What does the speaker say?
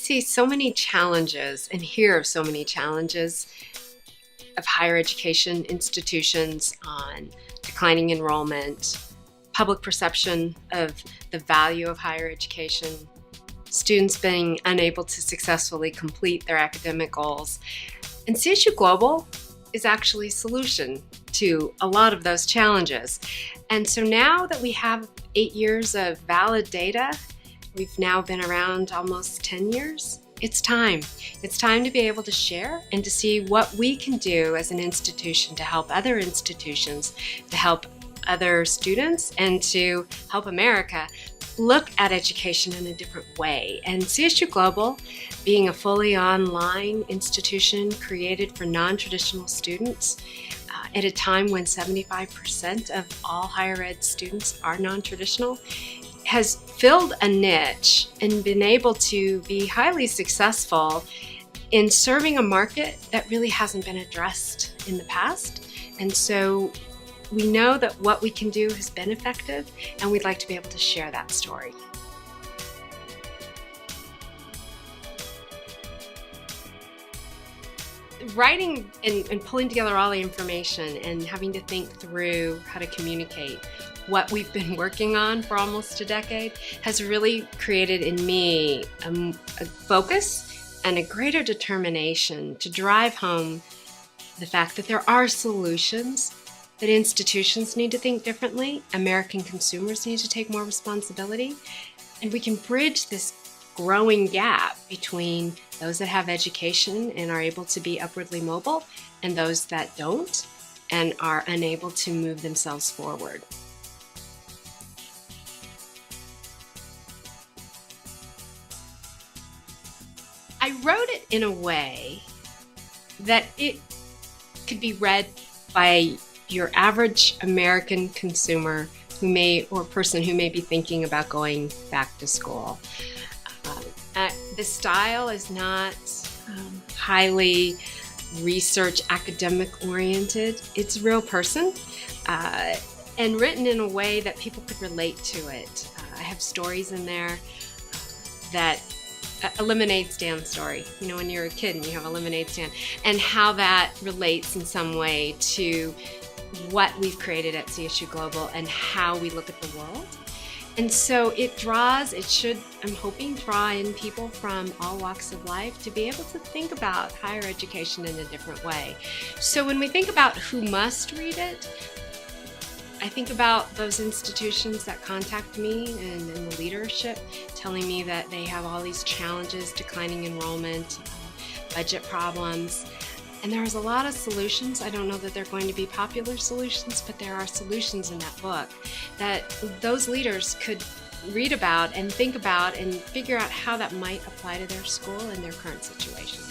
see so many challenges and hear of so many challenges of higher education institutions on declining enrollment, public perception of the value of higher education, students being unable to successfully complete their academic goals. And CSU Global is actually a solution to a lot of those challenges. And so now that we have 8 years of valid data, we've now been around almost 10 years, it's time. It's time to be able to share and to see what we can do as an institution to help other institutions, to help other students, and to help America look at education in a different way. And CSU Global, being a fully online institution created for non-traditional students, at a time when 75% of all higher ed students are non-traditional, has filled a niche and been able to be highly successful in serving a market that really hasn't been addressed in the past. And so we know that what we can do has been effective, and we'd like to be able to share that story. Writing and pulling together all the information and having to think through how to communicate what we've been working on for almost a decade has really created in me a focus and a greater determination to drive home the fact that there are solutions, that institutions need to think differently, American consumers need to take more responsibility, and we can bridge this growing gap between those that have education and are able to be upwardly mobile and those that don't and are unable to move themselves forward. I wrote it in a way that it could be read by your average American consumer or person who may be thinking about going back to school. The style is not highly research academic oriented. It's real person and written in a way that people could relate to it. I have stories in there that a lemonade stand story. You know, when you're a kid and you have a lemonade stand, and how that relates in some way to what we've created at CSU Global and how we look at the world. And so it should, I'm hoping, draw in people from all walks of life to be able to think about higher education in a different way. So when we think about who must read it, I think about those institutions that contact me and the leadership telling me that they have all these challenges, declining enrollment, budget problems. And there's a lot of solutions. I don't know that they're going to be popular solutions, but there are solutions in that book that those leaders could read about and think about and figure out how that might apply to their school and their current situation.